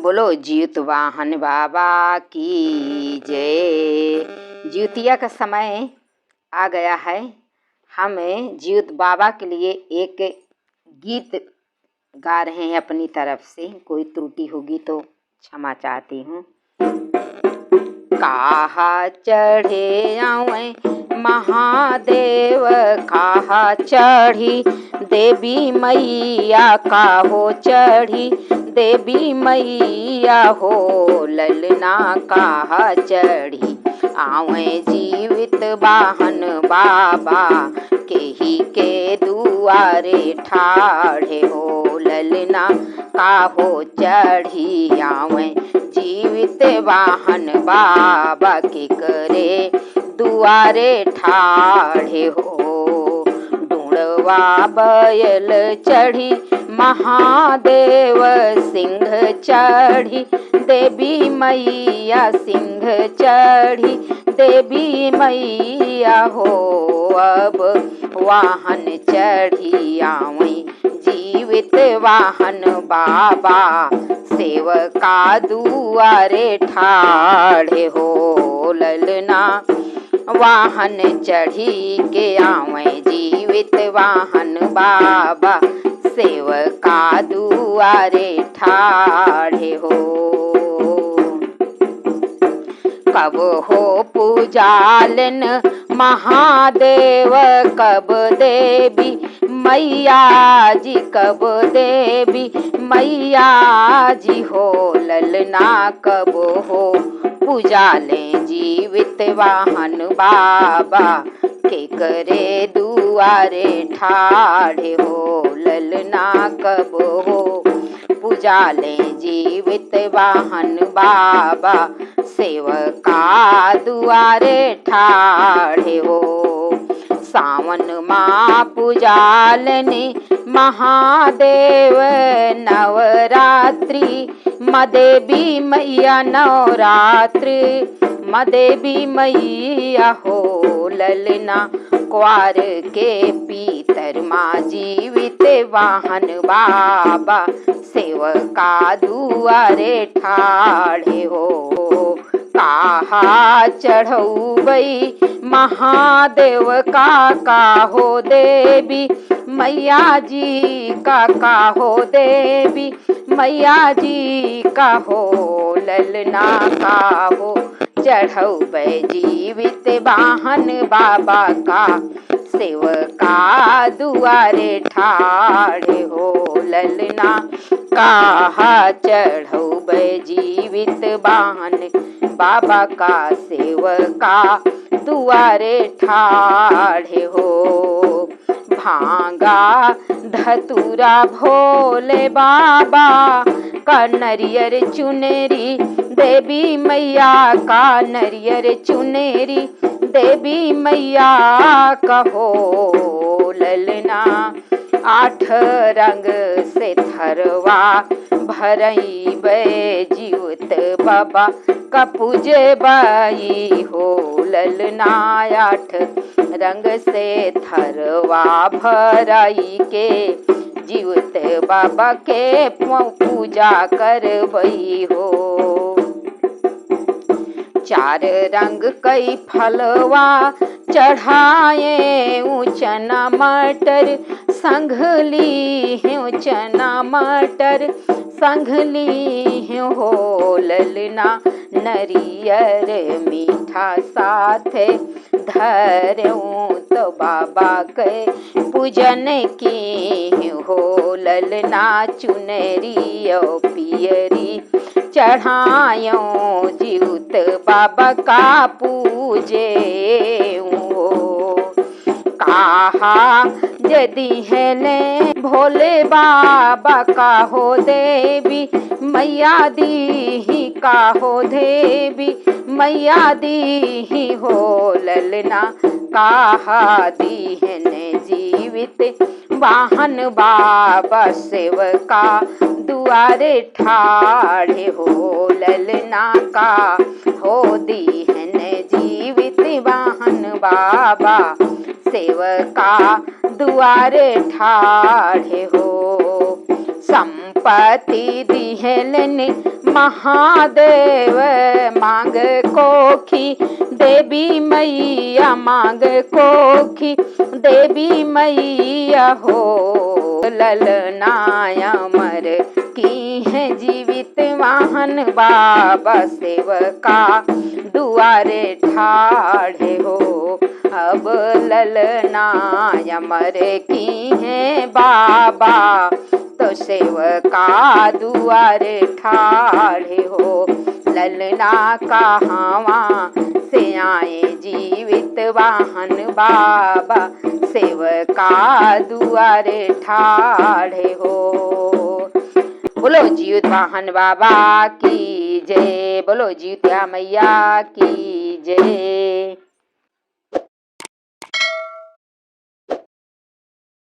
बोलो जीत वाहन बाबा की जय। ज्योतिया का समय आ गया है। हमें जीत बाबा के लिए एक गीत गा रहे हैं अपनी तरफ से। कोई त्रुटि होगी तो क्षमा चाहती हूँ। काहा चढ़े आवे महादेव, काहा चढ़ी देवी मैया, काहो चढ़ी देवी मैया हो। ललना काहा चढ़ी आवे जीवित वाहन बाबा, केही के दुआरे ठाढ़े हो। ललना काहो चढ़ी आवे जीवित वाहन बाबा, के करे दुआरे ठाढ़े हो। ढूंढवा बैल चढ़ी महादेव, सिंह चढ़ी देवी मैया, सिंह चढ़ी देवी मैया हो। अब वाहन चढ़ी आवे जीवित वाहन बाबा, सेवका दुआरे ठाढ़े हो। ललना वाहन चढ़ी के आवे जीवित वाहन बाबा, सेवका दुआरे ठाढ़े हो। कब हो पूजालन महादेव, कब देवी मैया जी, कब देवी मैया जी हो। ललना कब हो पूजा ले जीवित वाहन बाबा, के करे दुआरे ठाढ़े हो। ललना कब हो पूजा ले जीवित वाहन बाबा, सेवका दुआरे ठाढ़े हो। सावन माँ पूजालने महादेव, नवरात्रि मदेवी मैया, नवरात्रि मदेवी मैया हो। ललना क्वार के पीतर माँ जीवित वाहन बाबा, सेवका दुआरे ठाढ़े हो। काहा चढ़ौबई महादेव, का हो देवी मैया जी, का हो देवी मैया जी का हो। ललना का हो चढ़ौबे जीवित वाहन बाबा का, सेवका दुआरे ठाढ़े हो। ललना काहा चढ़ौबे जीवित वाहन बाबा का, सेवका दुआरे ठाढ़े हो। भांगा धतूरा भोले बाबा का, नरियर चुनेरी देवी मैया का, नरियर चुनेरी देवी मैया कहो। ललना 8 रंग से थरवा भरई बे जीवित बाबा का पूजे बाई हो। ललना 8 रंग से थरवा भरई के जीवित बाबा के पूजा करबई हो। 4 रंग कई फलवा चढ़ाए, चना मटर संघली है, चना मटर संघली है हो। ललना नरियर मीठा साथे धरूं तो बाबा के पूजन की हो। ललना चुनरी और पियरी चढ़ायो जीवित बाबा का पूजे हो। काहा यदि है ले भोले बाबा का हो देवी मैया दी, का हो देवी मैया दी हो। ललना काहा दी है ने जीवित वाहन बाबा, सेवका दुआरे ठाढ़े हो। ललना का हो दी है ने जीवित वाहन बाबा, सेवका दुआरे ठाढ़े हो। संपत्ति दिहलन महादेव मांग कोखी, देवी मैया मांग कोखी, देवी मैया हो। ललनाया मर की है जीवित वाहन, बाबा सेवका दुआरे ठाढ़े हो। अब ललनाया मर की है बाबा, तो सेवका दुआरे ठाढ़े हो। ललना कहावा से आए जीवित वाहन, बाबा सेवका दुआरे ठाढ़े हो। बोलो जीवित वाहन बाबा की जय, बोलो जीवित्या मैया की जय।